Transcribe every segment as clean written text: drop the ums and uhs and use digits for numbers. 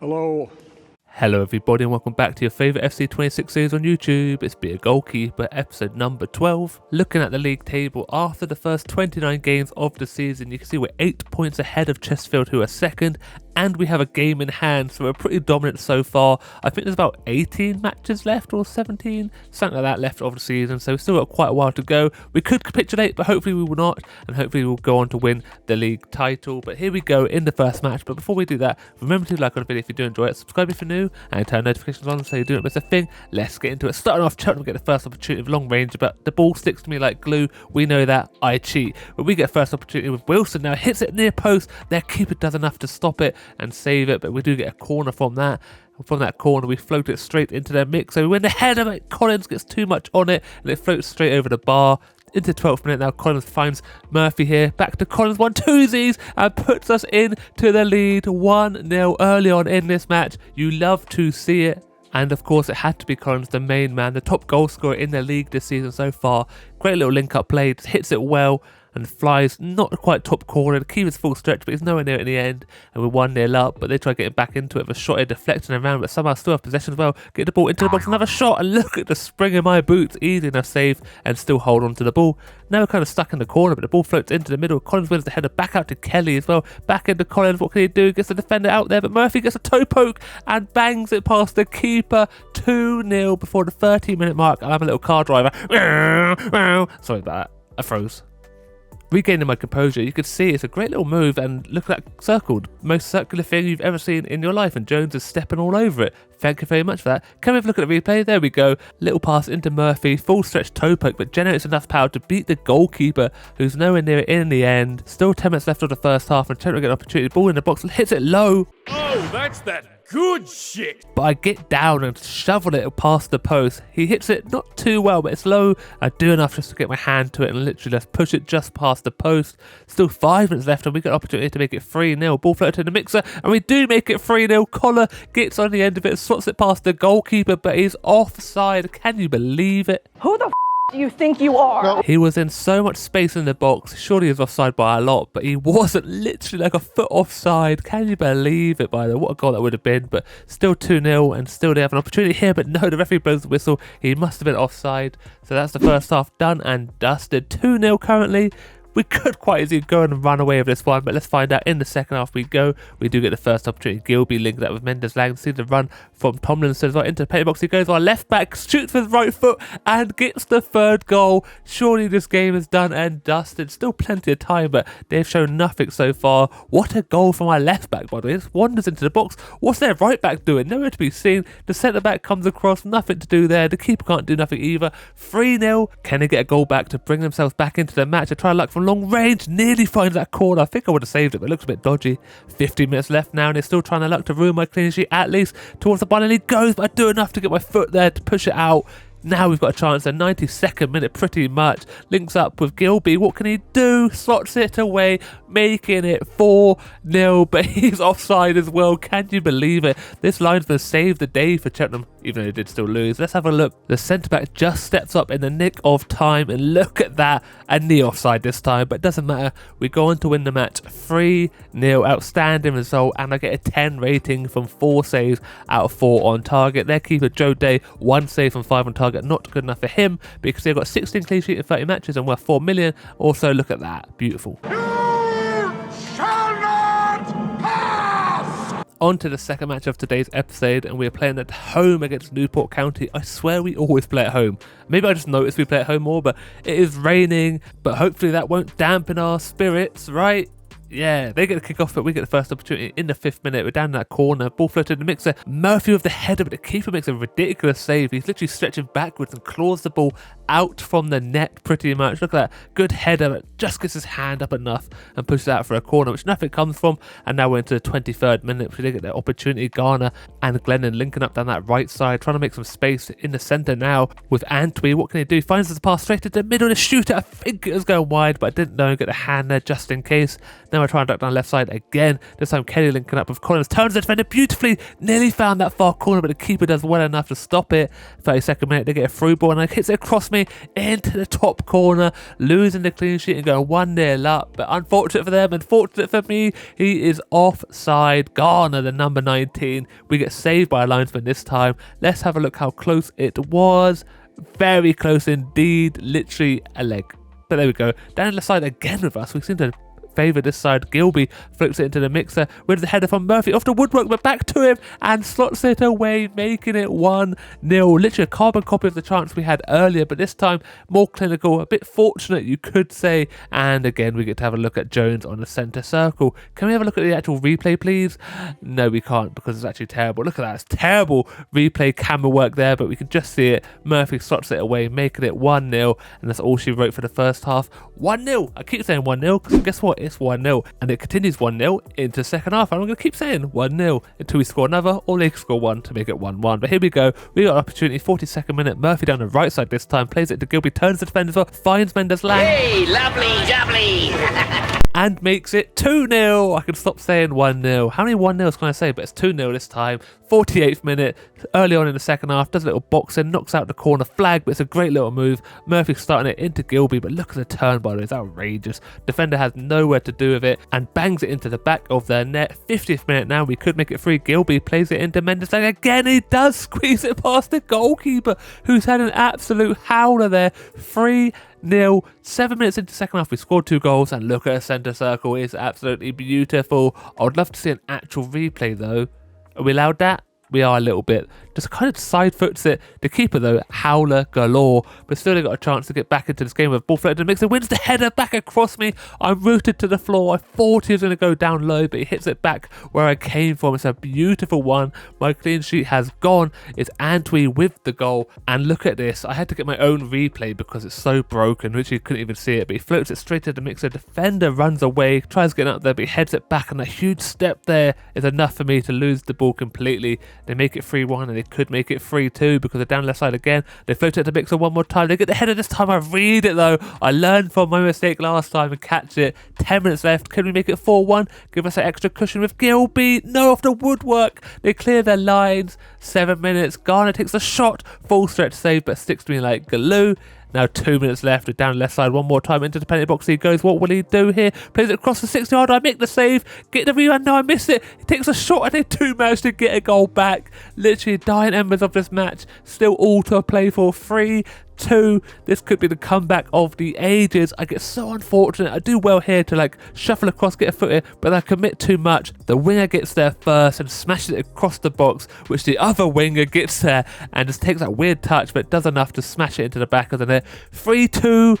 Hello. Hello everybody and welcome back to your favourite FC 26 series on YouTube. It's Be a Goalkeeper, episode number 12. Looking at the league table, after the first 29 games of the season, you can see we're 8 points ahead of Chesterfield, who are second, and we have a game in hand, so we're pretty dominant so far. I think there's about 18 matches left, or 17, something like that left of the season, so we've still got quite a while to go. We could capitulate, but hopefully we will not, and hopefully we'll go on to win the league title. But here we go in the first match. But before we do that, remember to like on the video if you do enjoy it, subscribe if you're new, and turn notifications on so you don't miss a thing. Let's get into it. Starting off, Cheltenham get the first opportunity with long range, but the ball sticks to me like glue. We know that. I cheat. But we get first opportunity with Wilson. Now hits it near post. Their keeper does enough to stop it and save it, but we do get a corner from that. From that corner, we float it straight into their mix. So we win the header, but Collins gets too much on it, and it floats straight over the bar. Into 12th minute now, Collins finds Murphy here. Back to Collins, 1-2s, and puts us into the lead 1-0 early on in this match. You love to see it. And of course, it had to be Collins, the main man, the top goal scorer in the league this season so far. Great little link-up play, just hits it well and flies not quite top corner. The keeper's full stretch, but he's nowhere near it in the end. And we're 1-0 up, but they try getting back into it with a shot here, deflecting around, but somehow still have possession as well. Get the ball into the box, another shot, and look at the spring in my boots. Easy enough save and still hold on to the ball. Now we're kind of stuck in the corner, but the ball floats into the middle. Collins wins the header back out to Kelly as well. Back into Collins, what can he do? Gets the defender out there, but Murphy gets a toe poke and bangs it past the keeper. 2-0 before the 30-minute mark. I'm a little car driver. Sorry about that. I froze. Regaining my composure, you could see it's a great little move, and look at that circle, most circular thing you've ever seen in your life, and Jones is stepping all over it. Thank you very much for that. Can we have a look at the replay? There we go. Little pass into Murphy, full stretch toe poke, but generates enough power to beat the goalkeeper, who's nowhere near it in the end. Still 10 minutes left of the first half, and Cheltenham get an opportunity. Ball in the box and hits it low. Oh, that's that good shit. But I get down and shovel it past the post. He hits it not too well, but it's low. I do enough just to get my hand to it and literally just push it just past the post. Still 5 minutes left, and we got an opportunity to make it 3-0. Ball floated in the mixer, and we do make it 3-0. Collar gets on the end of it, slots it past the goalkeeper, but he's offside. Can you believe it? Who the f*** do you think you are? No. He was in so much space in the box. Surely he was offside by a lot, but he wasn't. Literally like a foot offside. Can you believe it, by the way? What a goal that would have been. But still 2-0, and still they have an opportunity here, but no, the referee blows the whistle. He must have been offside. So that's the first half done and dusted. 2-0 currently. We could quite easily go and run away with this one, but let's find out. In the second half we go. We do get the first opportunity. Gilby linked up with Mendes Lang. See the run from Tomlinson as well into the penalty box. He goes our left back, shoots with his right foot and gets the third goal. Surely this game is done and dusted. Still plenty of time, but they've shown nothing so far. What a goal from our left back, by the way. This wanders into the box. What's their right back doing? Nowhere to be seen. The centre back comes across. Nothing to do there. The keeper can't do nothing either. 3-0. Can they get a goal back to bring themselves back into the match? They try luck from long range, nearly finds that corner. I think I would have saved it, but it looks a bit dodgy. 15 minutes left now, and they're still trying to luck to ruin my clean sheet, at least towards the ball, and he goes, but I do enough to get my foot there to push it out. Now we've got a chance. A 92nd minute pretty much. Links up with Gilby. What can he do? Slots it away, making it 4-0, but he's offside as well. Can you believe it? This linesman saved the day for Cheltenham, even though they did still lose. Let's have a look. The centre-back just steps up in the nick of time, and look at that. A knee offside this time, but it doesn't matter. We go on to win the match 3-0. Outstanding result, and I get a 10 rating from 4 saves out of 4 on target. Their keeper, Joe Day, 1 save from 5 on target. Not good enough for him, because they've got 16 clean sheets in 30 matches and worth 4 million. Also, look at that. Beautiful. You shall not pass! On to the second match of today's episode, and we're playing at home against Newport County. I swear we always play at home. Maybe I just noticed we play at home more, but it is raining, but hopefully that won't dampen our spirits, right? Yeah, they get the kick off, but we get the first opportunity in the 5th minute. We're down in that corner. Ball floated in the mixer. Murphy with the header, but the keeper makes a ridiculous save. He's literally stretching backwards and claws the ball out from the net pretty much. Look at that. Good header, but just gets his hand up enough and pushes it out for a corner, which nothing comes from. And now we're into the 23rd minute, which they get the opportunity. Garner and Glennon linking up down that right side, trying to make some space in the centre now with Antwi. What can he do? He finds his pass straight to the middle to shoot it. I think it was going wide, but I didn't know. Get the hand there just in case. Now I try and duck down left side again. This time Kelly linking up with Collins. Turns the defender beautifully. Nearly found that far corner, but the keeper does well enough to stop it. 32nd minute, they get a through ball, and it hits it across me. me into the top corner, losing the clean sheet and going 1-0 up. But unfortunate for them, unfortunate for me, he is offside. Garner, the number 19. We get saved by a linesman this time. Let's have a look how close it was. Very close indeed, literally a leg. But there we go. Down the side again with us. We seem to favour this side. Gilby flips it into the mixer with the header from Murphy off the woodwork, but back to him and slots it away, making it 1-0. Literally a carbon copy of the chance we had earlier, but this time more clinical, a bit fortunate you could say. And again, we get to have a look at Jones on the centre circle. Can we have a look at the actual replay, please? No, we can't, because it's actually terrible. Look at that, it's terrible replay camera work there, but we can just see it. Murphy slots it away, making it 1-0, and that's all she wrote for the first half. 1-0. I keep saying 1-0 because guess what? It's 1-0, and it continues 1-0 into the second half, and I'm going to keep saying 1-0 until we score another, or they score one to make it 1-1. But here we go, we got an opportunity, 42nd minute, Murphy down the right side this time, plays it to Gilby, turns the defender as well, finds Mendes Lang. Hey, lovely, lovely. And makes it 2-0. I can stop saying 1-0. How many 1-0s can I say? But it's 2-0 this time. 48th minute, early on in the second half, does a little boxing, knocks out the corner flag, but it's a great little move. Murphy starting it into Gilby, but look at the turn, by the way, it's outrageous. Defender has nowhere to do with it and bangs it into the back of their net. 50th minute now, we could make it 3. Gilby plays it into Mendes Lang again. He does squeeze it past the goalkeeper, who's had an absolute howler there. 3-0. 7 minutes into the second half, we scored 2 goals, and look at a centre circle, it's absolutely beautiful. I would love to see an actual replay though. Are we allowed that? We are a little bit. Just kind of side foots it. The keeper though, howler galore, but still they got a chance to get back into this game with ball floated and mixer, wins the header back across me. I'm rooted to the floor. I thought he was going to go down low, but he hits it back where I came from. It's a beautiful one. My clean sheet has gone. It's Antwi with the goal, and look at this. I had to get my own replay because it's so broken, which you couldn't even see it, but he floats it straight to the mixer. Defender runs away, tries getting up there, but he heads it back, and a huge step there is enough for me to lose the ball completely. They make it 3-1, and they could make it 3-2 because they're down left side again. They float it to Mixer one more time. They get the header this time. I read it though. I learned from my mistake last time and catch it. 10 minutes left. Can we make it 4-1? Give us an extra cushion with Gilby. No, off the woodwork. They clear their lines. 7 minutes. Garner takes a shot. Full stretch save, but sticks to me like glue. Now 2 minutes left, we're down left side one more time into the penalty box. He goes, what will he do here? Plays it across the 6-yard. I make the save, get the rebound. No, I miss it. He takes a shot and they do manage to get a goal back. Literally dying embers of this match. Still all to play for. 3-2. This could be the comeback of the ages. I get so unfortunate. I do well here to like shuffle across, get a foot in, but I commit too much. The winger gets there first and smashes it across the box, which the other winger gets there and just takes that weird touch, but does enough to smash it into the back of the net. 3-2.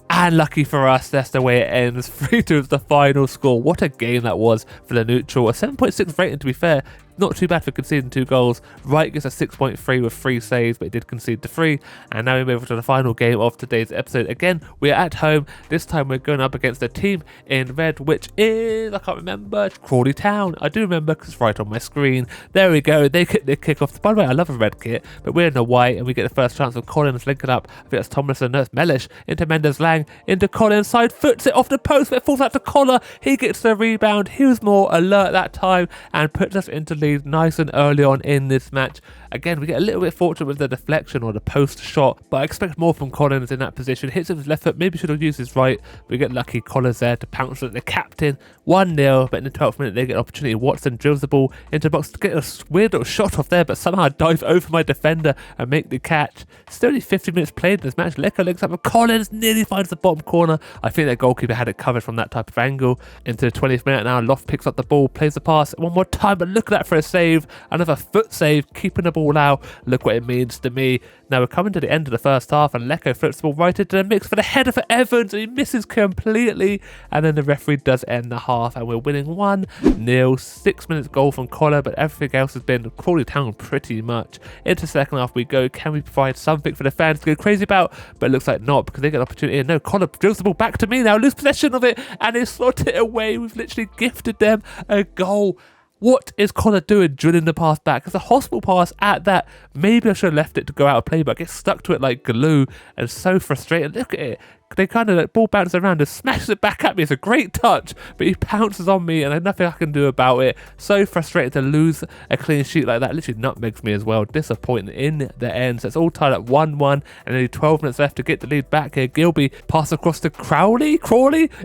And lucky for us, that's the way it ends. 3-2 is the final score. What a game that was for the neutral. A 7.6 rating, to be fair. Not too bad for conceding 2 goals. Wright gets a 6.3 with 3 saves, but he did concede the 3. And now we move on to the final game of today's episode. Again, we're at home. This time we're going up against a team in red, which is, I can't remember, Crawley Town. I do remember because it's right on my screen. There we go. They get the kick-off. By the way, I love a red kit, but we're in the white, and we get the first chance of Collins linking up. I think that's Tomlinson. No, it's Mellish. Into Mendes Lang. Into Collins. Side foots it off the post, but it falls out to Collar. He gets the rebound. He was more alert that time and puts us into lead nice and early on in this match. Again, we get a little bit fortunate with the deflection or the post shot, but I expect more from Collins in that position. Hits with his left foot, maybe should have used his right, but we get lucky. Collins there to pounce at the captain. 1-0, but in the 12th minute they get an opportunity. Watson drills the ball into the box to get a weird little shot off there, but somehow I dive over my defender and make the catch. Still only 50 minutes played in this match. Lecker links up with Collins, nearly finds the bottom corner. I think their goalkeeper had it covered from that type of angle. Into the 20th minute now, Loft picks up the ball, plays the pass one more time, but look at that for a save. Another foot save, keeping the ball out. Look what it means to me. Now we're coming to the end of the first half, and Lecco floats the ball right into the mix for the header for Evans, and he misses completely, and then the referee does end the half, and we're winning 1-0. 6 minutes goal from Collar, but everything else has been Crawley Town pretty much. Into the second half we go. Can we provide something for the fans to go crazy about? But it looks like not, because they get an opportunity. And no, Collar drills the ball back to me now, lose possession of it, and they slot it away. We've literally gifted them a goal. What is Collar doing drilling the pass back? It's a hospital pass at that. Maybe I should have left it to go out of play, but I get stuck to it like glue and so frustrated. Look at it. they kind of like ball bounces around and smashes it back at me. It's a great touch, but he pounces on me and there's nothing I can do about it. So frustrated to lose a clean sheet like that. Literally nutmegs me as well. Disappointing in the end. So it's all tied up 1-1 and only 12 minutes left to get the lead back here. Gilby pass across to Crawley.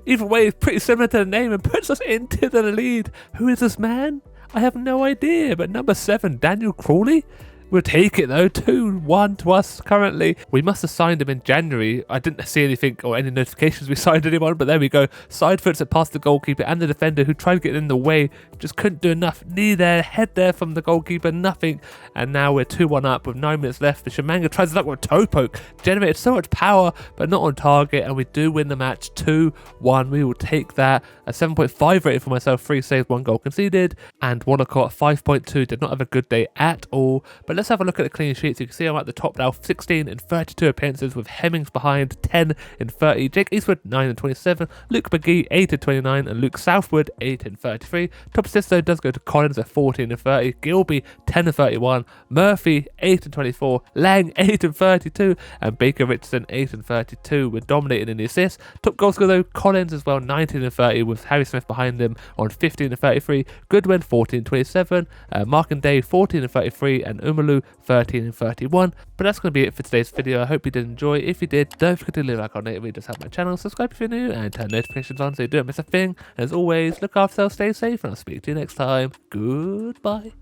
Either way, it's pretty similar to the name and puts us into the lead. Who is this man? I have no idea, but number 7, Daniel Crawley. We'll take it though, 2-1 to us currently. We must have signed him in January. I didn't see anything or any notifications we signed anyone, but there we go. Side foots it past the goalkeeper and the defender who tried to get in the way. Just couldn't do enough. Knee there, head there from the goalkeeper, nothing. And now we're 2-1 up with 9 minutes left. The Shamanga tries to luck with a toe poke. Generated so much power, but not on target. And we do win the match 2-1. We will take that. A 7.5 rating for myself, 3 saves, 1 goal conceded. And Wallacott 5.2, did not have a good day at all. But let's have a look at the clean sheets. You can see I'm at the top now, 16 in 32 appearances with Hemmings behind 10 in 30. Jake Eastwood 9 in 27. Luke McGee 8 in 29 and Luke Southwood 8 in 33. Top assist though does go to Collins at 14 in 30. Gilby 10 in 31. Murphy 8 in 24. Lang 8 in 32 and Baker Richardson 8 in 32. We're dominating in the assists. Top goal scorer though, Collins as well 19 in 30 with Harry Smith behind him on 15 in 33. Goodwin 14 in 27. Mark and Day 14 in 33 and Umalu 13 and 31. But that's going to be it for today's video. I hope you did enjoy. If you did, don't forget to leave a like on it. It really does help my channel. Subscribe if you're new and turn notifications on so you don't miss a thing. And as always, look after yourself, stay safe, and I'll speak to you next time. Goodbye.